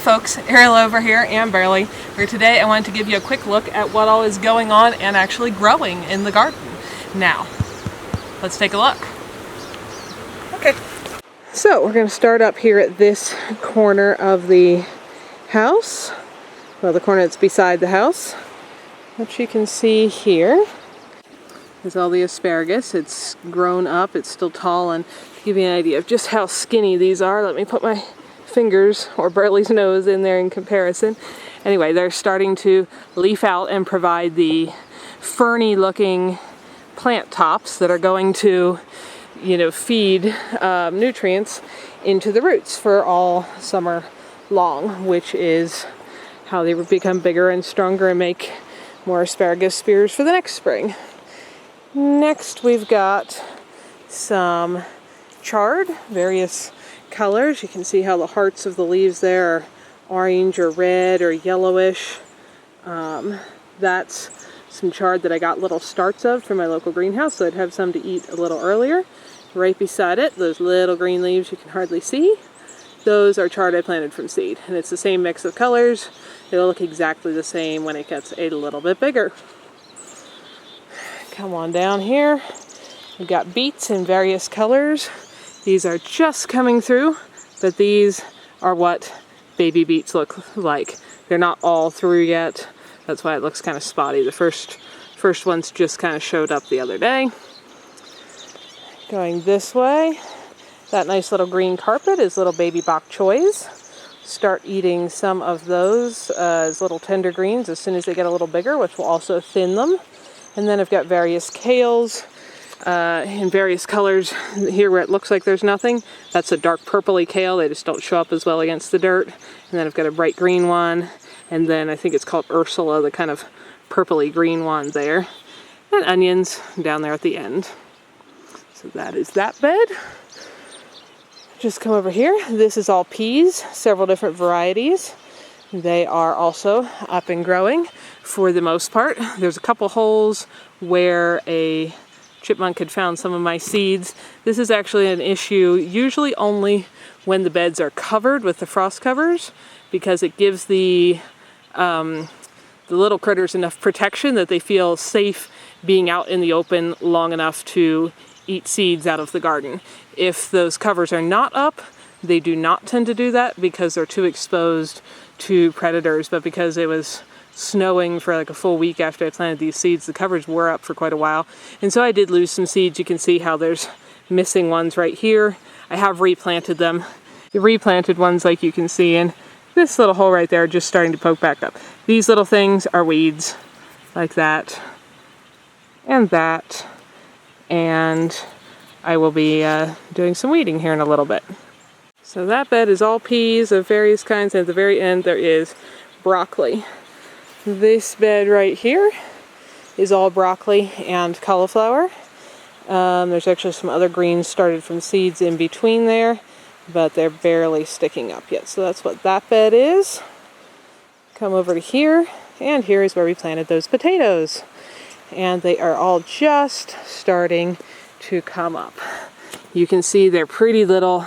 folks, Ariel over here and Barely, where today I wanted to give you a quick look at what all is going on and actually growing in the garden. Now, let's take a look. Okay. So we're going to start up here at this corner of the house. Well, the corner that's beside the house. What you can see here is all the asparagus. It's grown up, it's still tall, and to give you an idea of just how skinny these are, let me put my fingers or Burley's nose in there in comparison. Anyway, they're starting to leaf out and provide the ferny looking plant tops that are going to, feed nutrients into the roots for all summer long, which is how they become bigger and stronger and make more asparagus spears for the next spring. Next we've got some chard, various colors. You can see how the hearts of the leaves there are orange or red or yellowish. That's some chard that I got little starts of from my local greenhouse, so I'd have some to eat a little earlier. Right beside it, those little green leaves you can hardly see, those are chard I planted from seed, and it's the same mix of colors. It'll look exactly the same when it gets a little bit bigger. Come on down here. We've got beets in various colors. These are just coming through, but these are what baby beets look like. They're not all through yet. That's why it looks kind of spotty. The first ones just kind of showed up the other day. Going this way, that nice little green carpet is little baby bok choys. Start eating some of those as little tender greens as soon as they get a little bigger, which will also thin them. And then I've got various kales in various colors. Here where it looks like there's nothing, that's a dark purpley kale. They just don't show up as well against the dirt. And then I've got a bright green one. And then I think it's called Ursula, the kind of purpley green one there. And onions down there at the end. So that is that bed. Just come over here. This is all peas, several different varieties. They are also up and growing for the most part. There's a couple holes where a chipmunk had found some of my seeds. This is actually an issue usually only when the beds are covered with the frost covers, because it gives the little critters enough protection that they feel safe being out in the open long enough to eat seeds out of the garden. If those covers are not up, they do not tend to do that because they're too exposed to predators. But because it was snowing for like a full week after I planted these seeds, the covers were up for quite a while. And so I did lose some seeds. You can see how there's missing ones right here. I have replanted them. The replanted ones, like you can see, and this little hole right there just starting to poke back up. These little things are weeds, like that, and that. And I will be doing some weeding here in a little bit. So that bed is all peas of various kinds, and at the very end there is broccoli. This bed right here is all broccoli and cauliflower. There's actually some other greens started from seeds in between there, but they're barely sticking up yet. So that's what that bed is. Come over to here, and here is where we planted those potatoes. And they are all just starting to come up. You can see they're pretty little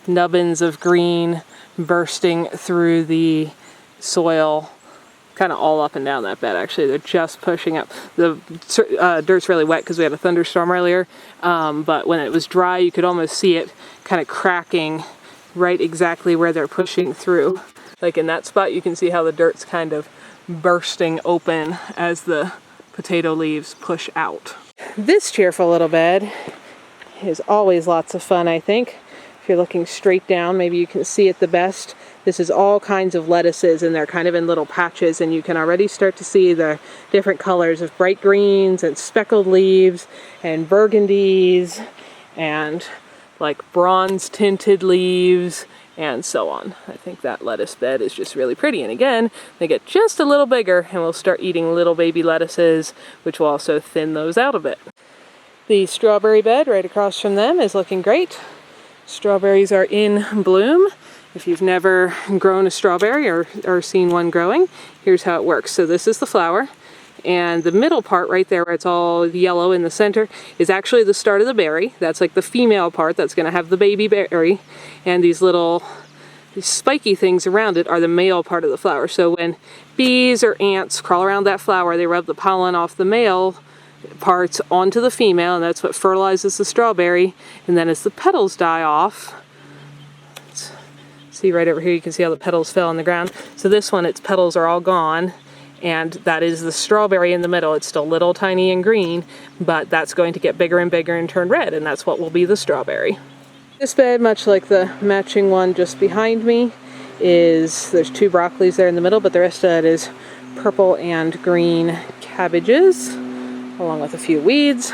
nubbins of green bursting through the soil, kind of all up and down that bed. Actually, they're just pushing up. The dirt's really wet because we had a thunderstorm earlier, but when it was dry you could almost see it kind of cracking right exactly where they're pushing through. Like in that spot you can see how the dirt's kind of bursting open as the potato leaves push out. This cheerful little bed is always lots of fun, I think. If you're looking straight down, maybe you can see it the best. This is all kinds of lettuces, and they're kind of in little patches, and you can already start to see the different colors of bright greens and speckled leaves and burgundies and like bronze tinted leaves and so on. I think that lettuce bed is just really pretty. And again, they get just a little bigger and we'll start eating little baby lettuces, which will also thin those out a bit. The strawberry bed right across from them is looking great. Strawberries are in bloom. If you've never grown a strawberry or seen one growing, here's how it works. So this is the flower, and the middle part right there where it's all yellow in the center is actually the start of the berry. That's like the female part that's going to have the baby berry, and these little These spiky things around it are the male part of the flower. So when bees or ants crawl around that flower, they rub the pollen off the male parts onto the female, and that's what fertilizes the strawberry. And then as the petals die off, see right over here, you can see how the petals fell on the ground. So this one, its petals are all gone, and that is the strawberry in the middle. It's still little tiny and green, but that's going to get bigger and bigger and turn red, and that's what will be the strawberry. This bed, much like the matching one just behind me, there's 2 broccolis there in the middle, but the rest of it is purple and green cabbages, along with a few weeds.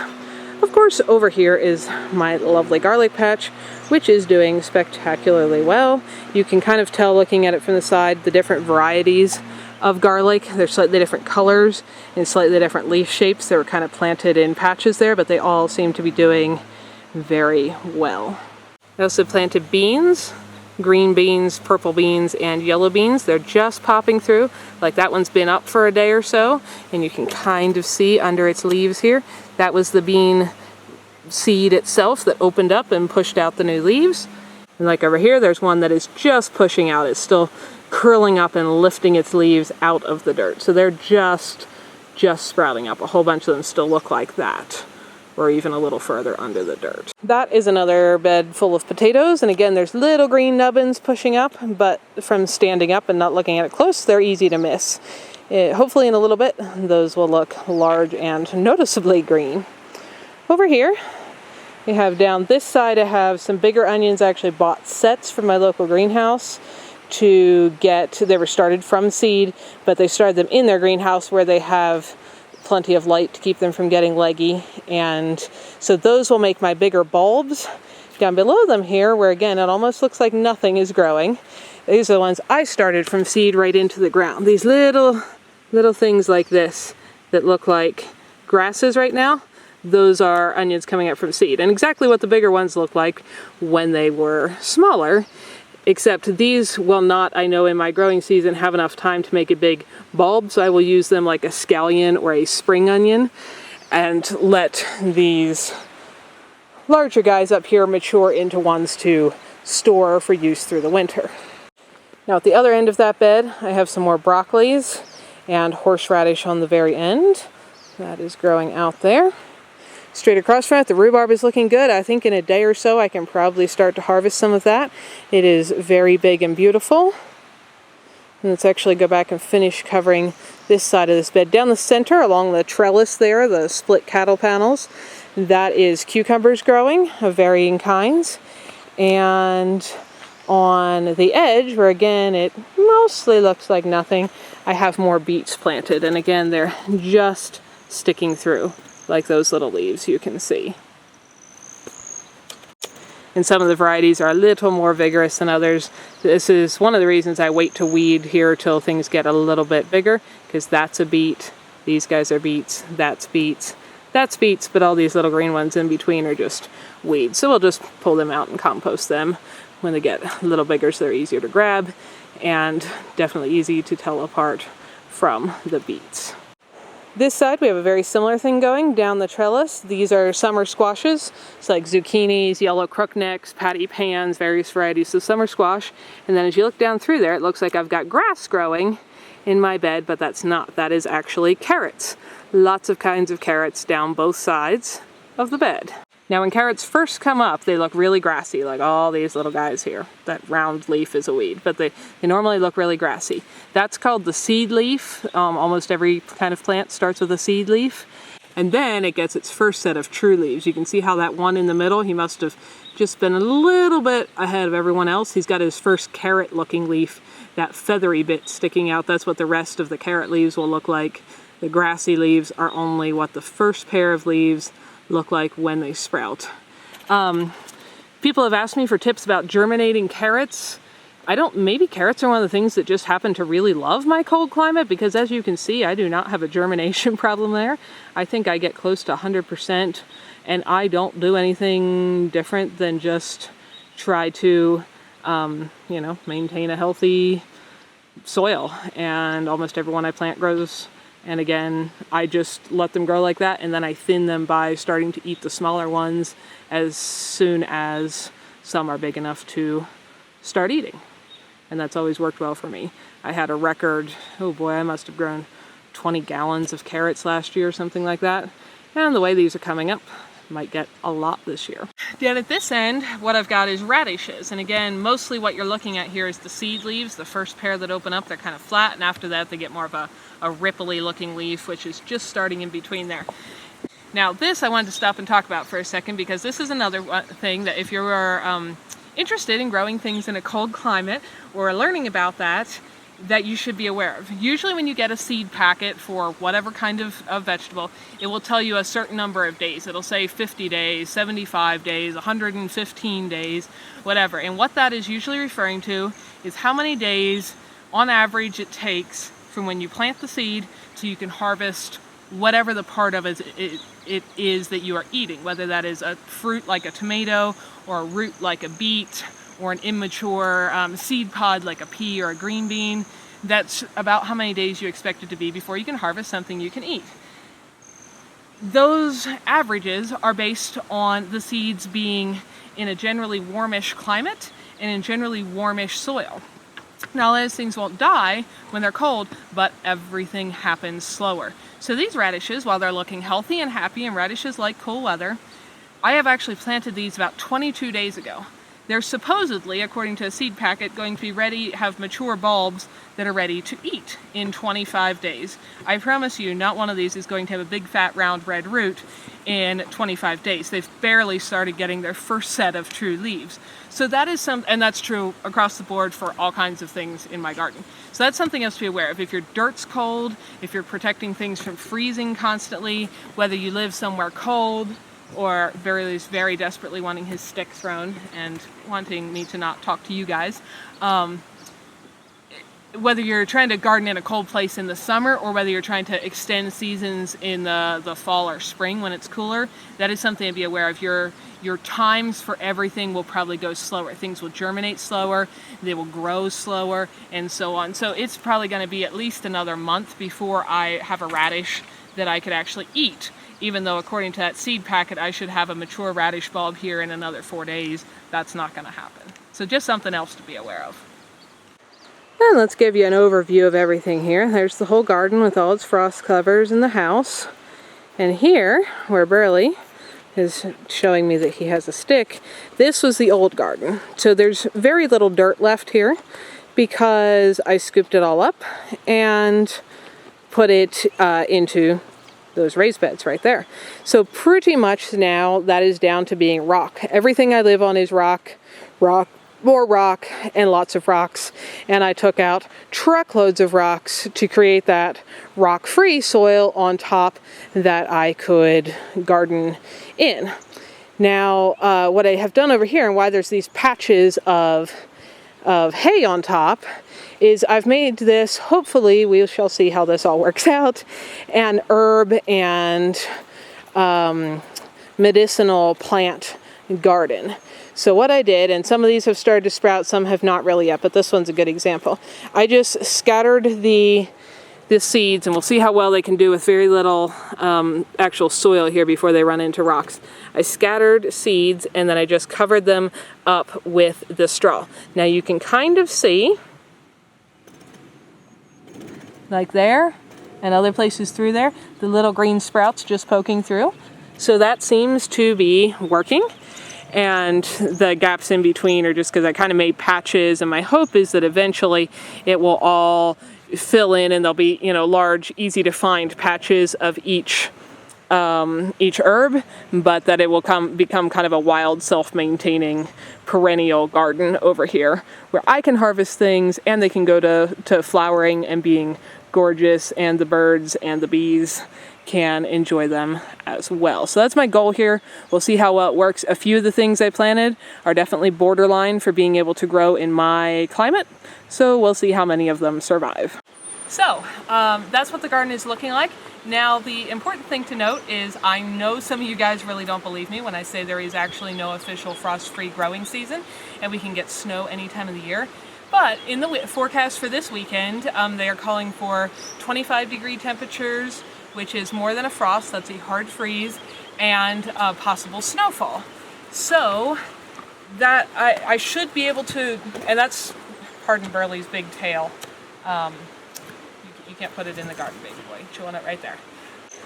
Of course, over here is my lovely garlic patch, which is doing spectacularly well. You can kind of tell looking at it from the side the different varieties of garlic. They're slightly different colors and slightly different leaf shapes. They were kind of planted in patches there, but they all seem to be doing very well. I also planted beans, green beans, purple beans, and yellow beans. They're just popping through. Like that one's been up for a day or so, and you can kind of see under its leaves here. That was the bean seed itself that opened up and pushed out the new leaves. And like over here, there's one that is just pushing out. It's still curling up and lifting its leaves out of the dirt. So they're just sprouting up. A whole bunch of them still look like that, or even a little further under the dirt. That is another bed full of potatoes, and again, there's little green nubbins pushing up, but from standing up and not looking at it close, they're easy to miss. Hopefully in a little bit, those will look large and noticeably green. Over here, we have down this side, I have some bigger onions. I actually bought sets from my local greenhouse they were started from seed, but they started them in their greenhouse where they have plenty of light to keep them from getting leggy. And so those will make my bigger bulbs. Down below them here, where again, it almost looks like nothing is growing. These are the ones I started from seed right into the ground. These little things like this that look like grasses right now, those are onions coming up from seed. And exactly what the bigger ones look like when they were smaller. Except these will not, I know in my growing season, have enough time to make a big bulb, so I will use them like a scallion or a spring onion and let these larger guys up here mature into ones to store for use through the winter. Now at the other end of that bed, I have some more broccolis and horseradish on the very end. That is growing out there. Straight across from it, the rhubarb is looking good. I think in a day or so I can probably start to harvest some of that. It is very big and beautiful. And let's actually go back and finish covering this side of this bed. Down the center, along the trellis there, the split cattle panels, that is cucumbers growing of varying kinds. And on the edge, where again it mostly looks like nothing, I have more beets planted. And again, they're just sticking through, like those little leaves you can see. And some of the varieties are a little more vigorous than others. This is one of the reasons I wait to weed here till things get a little bit bigger, because that's a beet, these guys are beets, that's beets, but all these little green ones in between are just weeds. So we'll just pull them out and compost them when they get a little bigger, so they're easier to grab and definitely easy to tell apart from the beets. This side, we have a very similar thing going down the trellis. These are summer squashes. It's like zucchinis, yellow crooknecks, patty pans, various varieties of summer squash. And then as you look down through there, it looks like I've got grass growing in my bed, but that's not. That is actually carrots. Lots of kinds of carrots down both sides of the bed. Now when carrots first come up, they look really grassy, like all these little guys here. That round leaf is a weed, but they normally look really grassy. That's called the seed leaf. Almost every kind of plant starts with a seed leaf. And then it gets its first set of true leaves. You can see how that one in the middle, he must have just been a little bit ahead of everyone else. He's got his first carrot-looking leaf, that feathery bit sticking out. That's what the rest of the carrot leaves will look like. The grassy leaves are only what the first pair of leaves look like when they sprout. People have asked me for tips about germinating carrots. Maybe carrots are one of the things that just happen to really love my cold climate, because as you can see, I do not have a germination problem there. I think I get close to 100%, and I don't do anything different than just try to, maintain a healthy soil. And almost everyone I plant grows. And again, I just let them grow like that, and then I thin them by starting to eat the smaller ones as soon as some are big enough to start eating. and that's always worked well for me. I had a record, oh boy, I must have grown 20 gallons of carrots last year or something like that. And the way these are coming up, might get a lot this year. Down at this end, what I've got is radishes. And again, mostly what you're looking at here is the seed leaves. The first pair that open up, they're kind of flat, and after that they get more of a ripply looking leaf, which is just starting in between there. Now this I wanted to stop and talk about for a second, because this is another thing that if you're interested in growing things in a cold climate or learning about that you should be aware of. Usually when you get a seed packet for whatever kind of vegetable, it will tell you a certain number of days. It'll say 50 days, 75 days, 115 days, whatever. And what that is usually referring to is how many days on average it takes from when you plant the seed till you can harvest whatever the part of it is that you are eating, whether that is a fruit like a tomato or a root like a beet, or an immature seed pod like a pea or a green bean. That's about how many days you expect it to be before you can harvest something you can eat. Those averages are based on the seeds being in a generally warmish climate and in generally warmish soil. Now, those things won't die when they're cold, but everything happens slower. So these radishes, while they're looking healthy and happy, and radishes like cool weather, I have actually planted these about 22 days ago. They're supposedly, according to a seed packet, going to be ready, have mature bulbs that are ready to eat in 25 days. I promise you, not one of these is going to have a big fat round red root in 25 days. They've barely started getting their first set of true leaves. So that is and that's true across the board for all kinds of things in my garden. So that's something else to be aware of. If your dirt's cold, if you're protecting things from freezing constantly, whether you live somewhere cold, or very desperately wanting his stick thrown and wanting me to not talk to you guys. Whether you're trying to garden in a cold place in the summer, or whether you're trying to extend seasons in the fall or spring when it's cooler, that is something to be aware of. Your times for everything will probably go slower. Things will germinate slower, they will grow slower, and so on. So it's probably going to be at least another month before I have a radish that I could actually eat. Even though according to that seed packet I should have a mature radish bulb here in another 4 days, that's not going to happen. So just something else to be aware of. And let's give you an overview of everything here. There's the whole garden with all its frost covers in the house. And here, where Burley is showing me that he has a stick, this was the old garden. So there's very little dirt left here because I scooped it all up and put it into those raised beds right there. So pretty much now that is down to being rock. Everything I live on is rock, more rock, and lots of rocks. And I took out truckloads of rocks to create that rock-free soil on top that I could garden in. Now, what I have done over here, and why there's these patches of hay on top, is I've made this, hopefully we shall see how this all works out, an herb and medicinal plant garden. So what I did, and some of these have started to sprout, some have not really yet, but this one's a good example. I just scattered the seeds, and we'll see how well they can do with very little actual soil here before they run into rocks. I scattered seeds, and then I just covered them up with the straw. Now you can kind of see, like there, and other places through there, the little green sprouts just poking through. So that seems to be working. And the gaps in between are just because I kind of made patches, and my hope is that eventually it will all fill in and there'll be, large, easy to find patches of each herb, but that it will become kind of a wild, self-maintaining perennial garden over here where I can harvest things and they can go to flowering and being gorgeous, and the birds and the bees can enjoy them as well. So that's my goal here. We'll see how well it works. A few of the things I planted are definitely borderline for being able to grow in my climate, so we'll see how many of them survive. So that's what the garden is looking like. Now the important thing to note is I know some of you guys really don't believe me when I say there is actually no official frost-free growing season and we can get snow any time of the year. But in the forecast for this weekend, they are calling for 25-degree temperatures, which is more than a frost, that's a hard freeze, and possible snowfall. So that I should be able to, and that's pardon Burley's big tail. You can't put it in the garden, baby boy. Chewing it right there.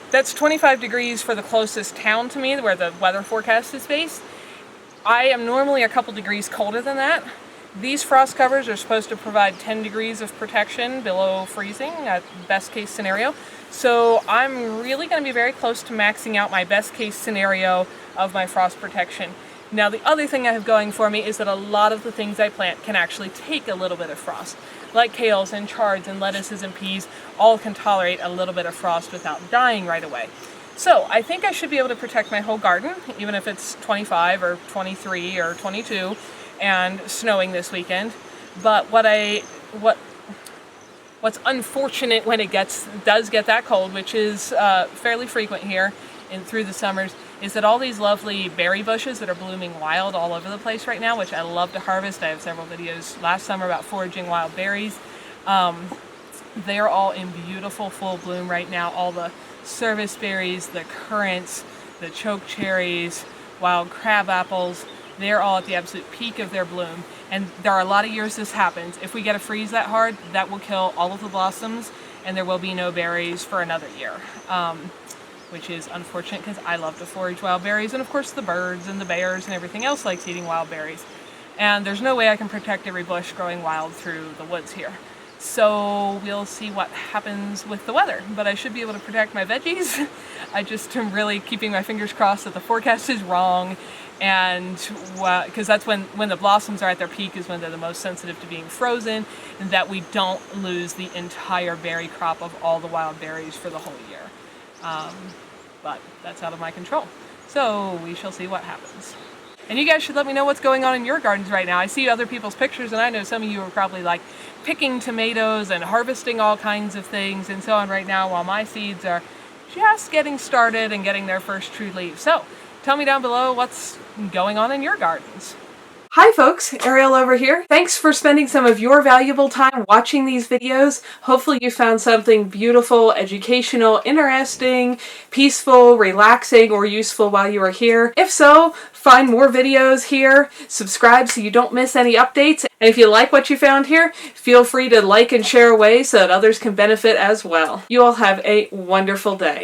That's 25 degrees for the closest town to me, where the weather forecast is based. I am normally a couple degrees colder than that. These frost covers are supposed to provide 10 degrees of protection below freezing, at best case scenario. So I'm really going to be very close to maxing out my best case scenario of my frost protection. Now the other thing I have going for me is that a lot of the things I plant can actually take a little bit of frost. Like kales and chards and lettuces and peas, all can tolerate a little bit of frost without dying right away. So I think I should be able to protect my whole garden, even if it's 25 or 23 or 22 and snowing this weekend. But what's unfortunate when it does get that cold, which is fairly frequent here through the summers, is that all these lovely berry bushes that are blooming wild all over the place right now, which I love to harvest. I have several videos last summer about foraging wild berries. They're all in beautiful full bloom right now. All the service berries, the currants, the choke cherries, wild crab apples, they're all at the absolute peak of their bloom. And there are a lot of years this happens. If we get a freeze that hard, that will kill all of the blossoms and there will be no berries for another year. Which is unfortunate because I love to forage wild berries, and of course the birds and the bears and everything else likes eating wild berries. And there's no way I can protect every bush growing wild through the woods here. So we'll see what happens with the weather, but I should be able to protect my veggies. I just am really keeping my fingers crossed that the forecast is wrong, and because that's when the blossoms are at their peak is when they're the most sensitive to being frozen, and that we don't lose the entire berry crop of all the wild berries for the whole year. But that's out of my control. So we shall see what happens. And you guys should let me know what's going on in your gardens right now. I see other people's pictures, and I know some of you are probably like picking tomatoes and harvesting all kinds of things and so on right now, while my seeds are just getting started and getting their first true leaves. So tell me down below what's going on in your gardens. Hi folks, Ariel over here. Thanks for spending some of your valuable time watching these videos. Hopefully you found something beautiful, educational, interesting, peaceful, relaxing, or useful while you are here. If so, find more videos here, subscribe so you don't miss any updates, and if you like what you found here, feel free to like and share away so that others can benefit as well. You all have a wonderful day.